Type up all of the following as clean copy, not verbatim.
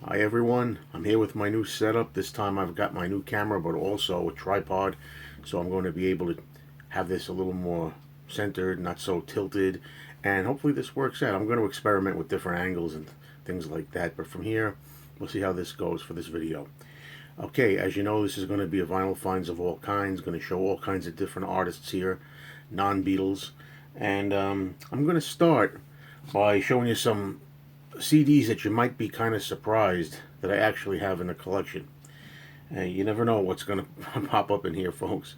Hi everyone, I'm here with my new setup. This time I've got my new camera but also a tripod, so I'm going to be able to have this a little more centered, not so tilted, and hopefully this works out. I'm going to experiment with different angles and things like that, but from here we'll see how this goes for this video. Okay, as you know, this is going to be a vinyl finds of all kinds, going to show all kinds of different artists here, non-Beatles, and I'm going to start by showing you some CDs that you might be kind of surprised that I actually have in the collection. You never know what's going to pop up in here, folks.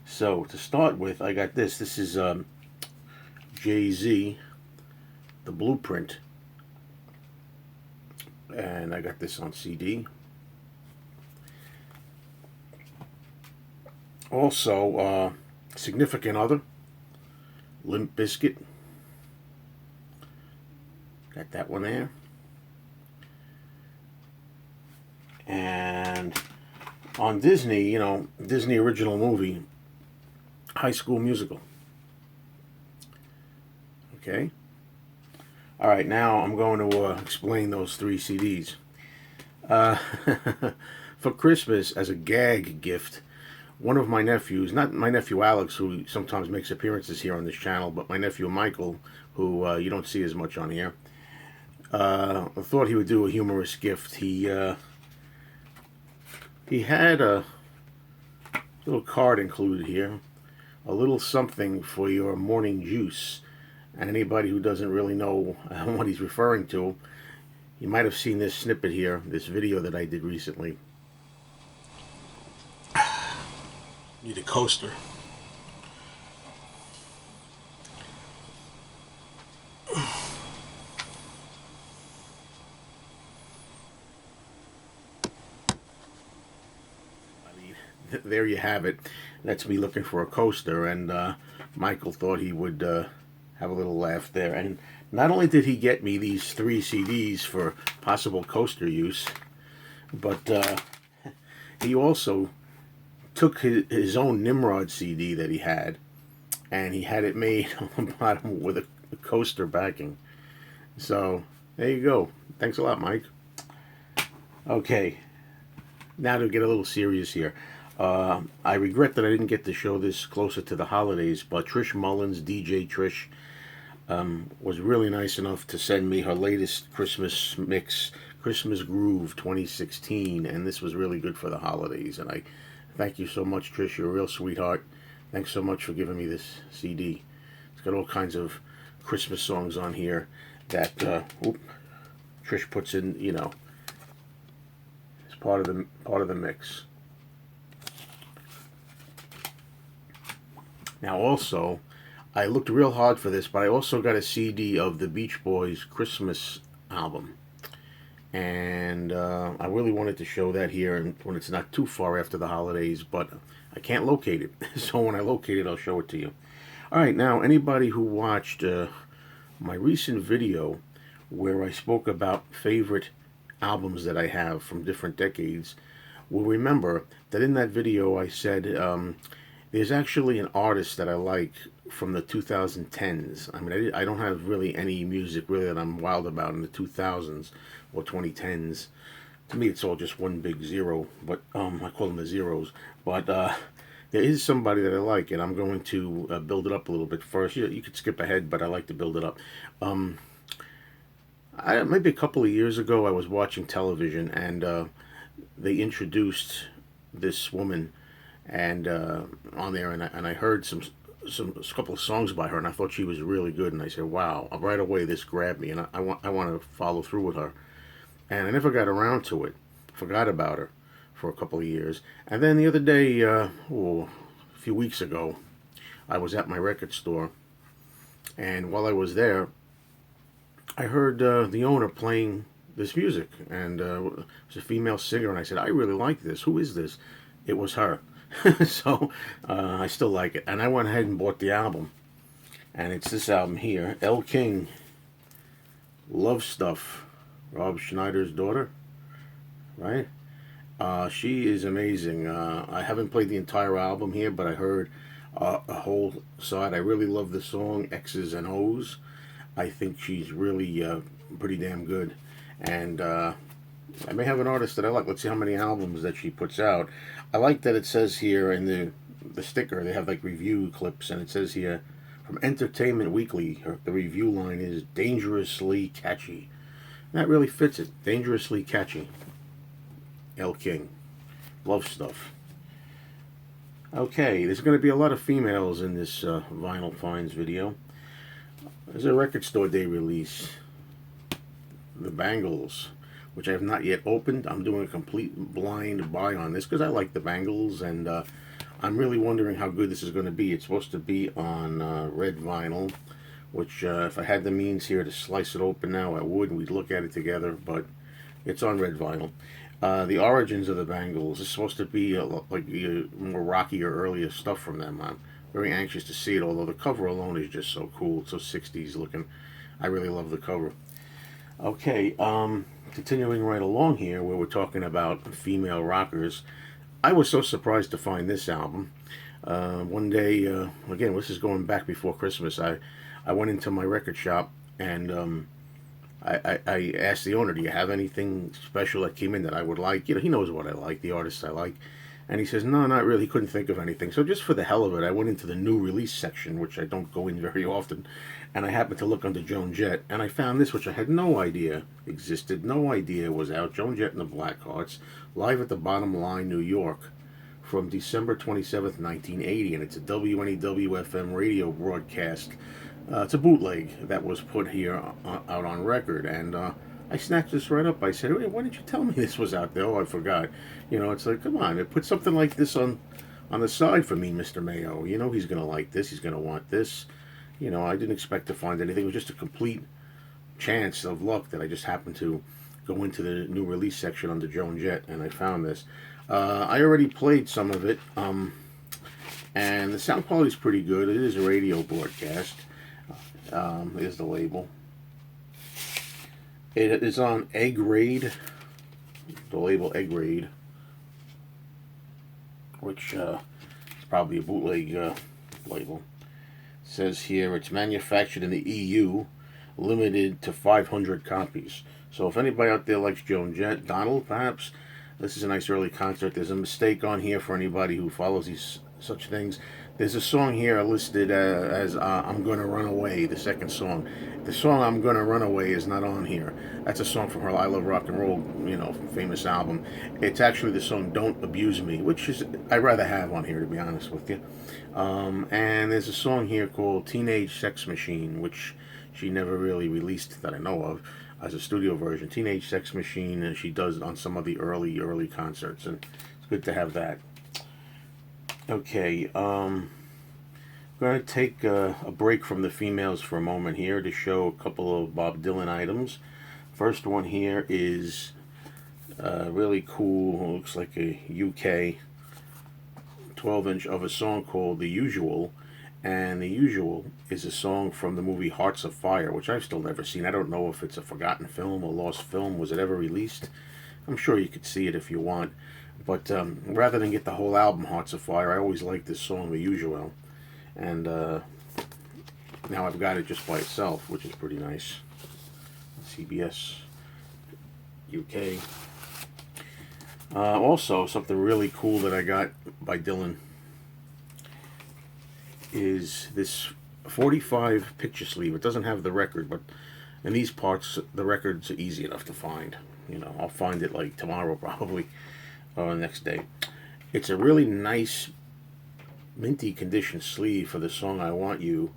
So to start with, I got this. This is Jay-Z, The Blueprint, and I got this on CD. Also, Significant Other, Limp Bizkit. Got that one there. And on Disney, Disney original movie, High School Musical. Okay. All right, now I'm going to explain those three CDs. Uh, for Christmas, as a gag gift, one of my nephews, not my nephew Alex, who sometimes makes appearances here on this channel, but my nephew Michael, who you don't see as much on here, I thought he would do a humorous gift. He had a little card included here, a little something for your morning juice. And anybody who doesn't really know what he's referring to, you might have seen this snippet here, this video that I did recently. Need a coaster. There you have it. That's me looking for a coaster, and Michael thought he would have a little laugh there. And not only did he get me these three CDs for possible coaster use, but he also took his own Nimrod CD that he had, and he had it made on the bottom with a coaster backing. So there you go. Thanks a lot, Mike. Okay, now to get a little serious here. I regret that I didn't get to show this closer to the holidays, but Trish Mullins, DJ Trish, was really nice enough to send me her latest Christmas mix, Christmas Groove 2016, and this was really good for the holidays. And I thank you so much, Trish. You're a real sweetheart. Thanks so much for giving me this CD. It's got all kinds of Christmas songs on here that Trish puts in, as part of the mix. Now also, I looked real hard for this, but I also got a CD of the Beach Boys Christmas album. And I really wanted to show that here and when it's not too far after the holidays, but I can't locate it. So when I locate it, I'll show it to you. Alright, now anybody who watched my recent video where I spoke about favorite albums that I have from different decades will remember that in that video I said there's actually an artist that I like from the 2010s. I mean, I don't have really any music really that I'm wild about in the 2000s or 2010s. To me, it's all just one big zero, but I call them the zeros. But there is somebody that I like, and I'm going to build it up a little bit first. You could skip ahead, but I like to build it up. Maybe a couple of years ago, I was watching television, and they introduced this woman and on there, and I heard a couple of songs by her, and I thought she was really good, and I said, wow, right away this grabbed me, and I want to follow through with her. And I never got around to it. Forgot about her for a couple of years. And then the other day, a few weeks ago, I was at my record store, and while I was there, I heard the owner playing this music, and it was a female singer, and I said, I really like this. Who is this? It was her. So I still like it, and I went ahead and bought the album, and it's this album here, Elle King, Love Stuff, Rob Schneider's daughter, right? She is amazing. I haven't played the entire album here, but I heard a whole side. I really love the song X's and O's. I think she's really pretty damn good, and I may have an artist that I like. Let's see how many albums that she puts out. I like that it says here in the sticker, they have like review clips, and it says here from Entertainment Weekly, the review line is dangerously catchy. And that really fits it. Dangerously catchy. Elle King. Love stuff. Okay, there's going to be a lot of females in this Vinyl Finds video. There's a record store day release. The Bangles, which I have not yet opened. I'm doing a complete blind buy on this because I like the Bangles, and I'm really wondering how good this is going to be. It's supposed to be on red vinyl, which if I had the means here to slice it open now, I would, and we'd look at it together, but it's on red vinyl. The origins of the Bangles is supposed to be like more rocky or earlier stuff from them. I'm very anxious to see it, although the cover alone is just so cool. It's so 60s looking. I really love the cover. Okay, continuing right along here, where we're talking about female rockers, I was so surprised to find this album. One day, again, this is going back before Christmas, I went into my record shop, and I asked the owner, do you have anything special that came in that I would like? You know, he knows what I like, the artists I like. And he says, no, not really. He couldn't think of anything. So just for the hell of it, I went into the new release section, which I don't go in very often. And I happened to look under Joan Jett. And I found this, which I had no idea existed, no idea was out. Joan Jett and the Blackhearts, live at the Bottom Line, New York, from December 27th, 1980. And it's a WNEW-FM radio broadcast. It's a bootleg that was put here out on record. And I snatched this right up. I said, hey, why didn't you tell me this was out there? Oh, I forgot. You know, it's like, come on, put something like this on the side for me, Mr. Mayo. You know he's going to like this. He's going to want this. You know, I didn't expect to find anything. It was just a complete chance of luck that I just happened to go into the new release section under Joan Jett, and I found this. I already played some of it, and the sound quality is pretty good. It is a radio broadcast. Here's the label. It is on Egg Raid, the label Egg Raid, which is probably a bootleg label. It says here it's manufactured in the EU, limited to 500 copies. So if anybody out there likes Joan Jett, Donald perhaps, this is a nice early concert. There's a mistake on here for anybody who follows these such things. There's a song here listed as I'm Gonna Run Away, the second song. The song I'm Gonna Run Away is not on here. That's a song from her I Love Rock and Roll, you know, famous album. It's actually the song Don't Abuse Me, which is I'd rather have on here, to be honest with you. And there's a song here called Teenage Sex Machine, which she never really released that I know of as a studio version. Teenage Sex Machine, and she does it on some of the early concerts, and it's good to have that. Okay, I'm going to take a break from the females for a moment here to show a couple of Bob Dylan items. First one here is really cool. Looks like a UK 12-inch of a song called The Usual. And The Usual is a song from the movie Hearts of Fire, which I've still never seen. I don't know if it's a forgotten film, a lost film. Was it ever released? I'm sure you could see it if you want. But rather than get the whole album, Hearts of Fire, I always liked this song, The Usual. And now I've got it just by itself, which is pretty nice. CBS UK. Also, something really cool that I got by Dylan is this 45 picture sleeve. It doesn't have the record, but in these parts, the records are easy enough to find. You know, I'll find it like tomorrow probably, or the next day. It's a really nice minty condition sleeve for the song I Want You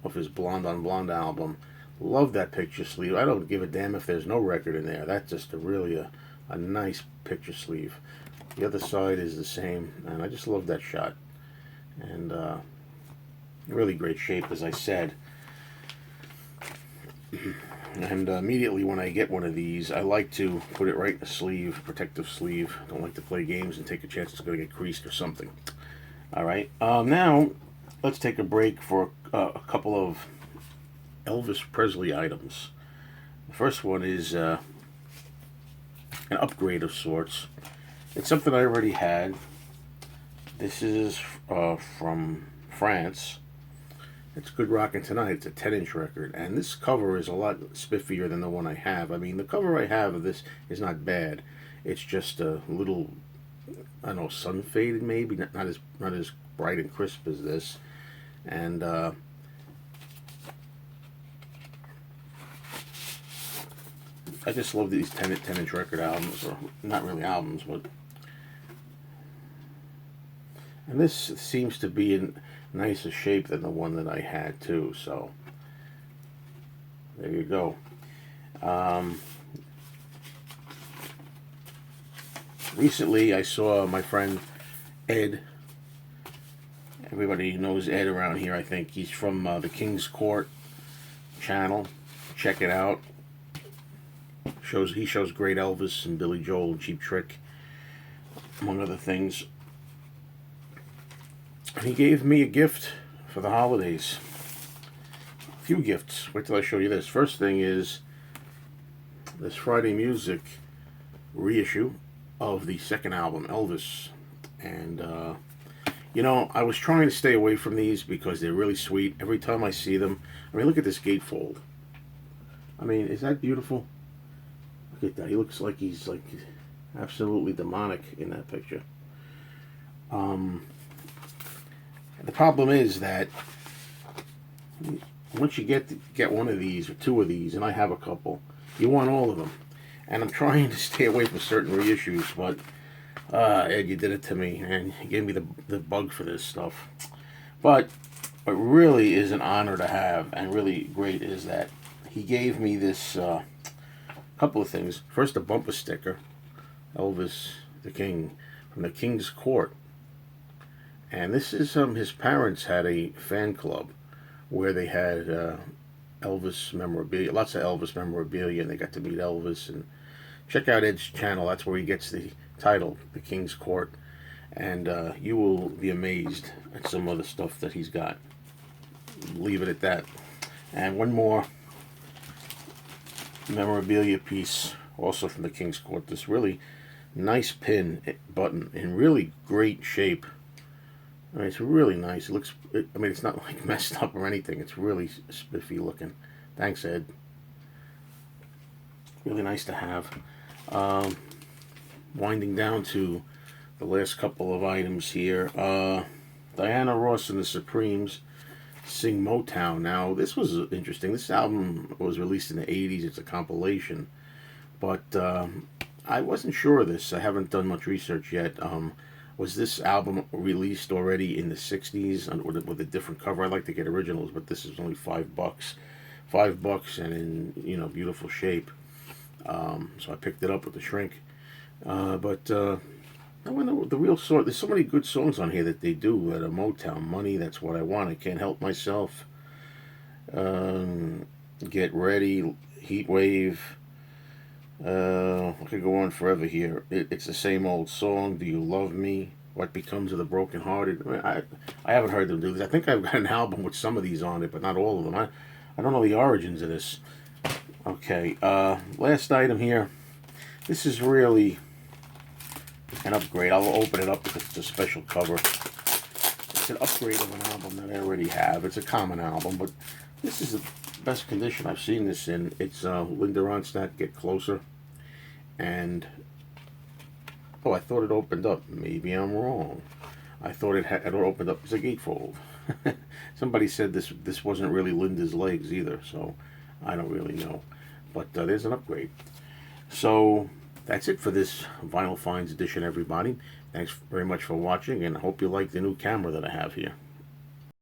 of his Blonde on Blonde album. Love that picture sleeve. I don't give a damn if there's no record in there. That's just a nice picture sleeve. The other side is the same, and I just love that shot. And really great shape, as I said. And immediately when I get one of these, I like to put it right in the sleeve, protective sleeve. Don't like to play games and take a chance it's going to get creased or something. Alright, now let's take a break for a couple of Elvis Presley items. The first one is an upgrade of sorts. It's something I already had. This is from France, It's Good Rockin' Tonight. It's a 10-inch record, and this cover is a lot spiffier than the one I have. I mean, the cover I have of this is not bad. It's just a little, I don't know, sun faded maybe, not as bright and crisp as this. And I just love these 10-inch record albums, or not really albums, but. And this seems to be in nicer shape than the one that I had too, so there you go. Recently I saw my friend Ed. Everybody knows Ed around here, I think. He's from the King's Court channel. Check it out. He shows great Elvis and Billy Joel and Cheap Trick, among other things. He gave me a gift for the holidays. A few gifts. Wait till I show you this. First thing is this Friday Music reissue of the second album, Elvis. And, I was trying to stay away from these because they're really sweet. Every time I see them, I mean, look at this gatefold. I mean, is that beautiful? Look at that. He looks like he's like absolutely demonic in that picture. The problem is that once you get one of these or two of these, and I have a couple, you want all of them. And I'm trying to stay away from certain reissues, but Ed, you did it to me, and you gave me the bug for this stuff. But what really is an honor to have, and really great, is that he gave me this couple of things. First, a bumper sticker, Elvis the King, from the King's Court. And this is his parents had a fan club where they had Elvis memorabilia, lots of Elvis memorabilia, and they got to meet Elvis. And check out Ed's channel. That's where he gets the title, The King's Court. And you will be amazed at some of the stuff that he's got. Leave it at that. And one more memorabilia piece, also from the King's Court. This really nice pin button in really great shape. I mean, it's really nice. It's not like messed up or anything. It's really spiffy looking. Thanks, Ed. Really nice to have. Winding down to the last couple of items here. Diana Ross and the Supremes sing Motown. Now, this was interesting. This album was released in the 80s. It's a compilation. But I wasn't sure of this. I haven't done much research yet. Was this album released already in the 60s with a different cover? I'd like to get originals, but this is only $5. $5 and in, beautiful shape. So I picked it up with the shrink. But I wonder the real song. There's so many good songs on here that they do at a Motown. Money, That's What I Want. I Can't Help Myself. Get Ready. Heat Wave. I could go on forever here. It's the same old song. Do You Love Me? What Becomes of the Broken Hearted? I haven't heard them do this. I think I've got an album with some of these on it, but not all of them. I don't know the origins of this. Okay, last item here. This is really an upgrade. I'll open it up because it's a special cover. It's an upgrade of an album that I already have. It's a common album, but this is the best condition I've seen this in. It's Linda Ronstadt, Get Closer. And I thought it opened up. Maybe I'm wrong. I thought it opened up as a gatefold. Somebody said this wasn't really Linda's legs either, so I don't really know. But there's an upgrade. So that's it for this Vinyl Finds edition, everybody. Thanks very much for watching, and I hope you like the new camera that I have here.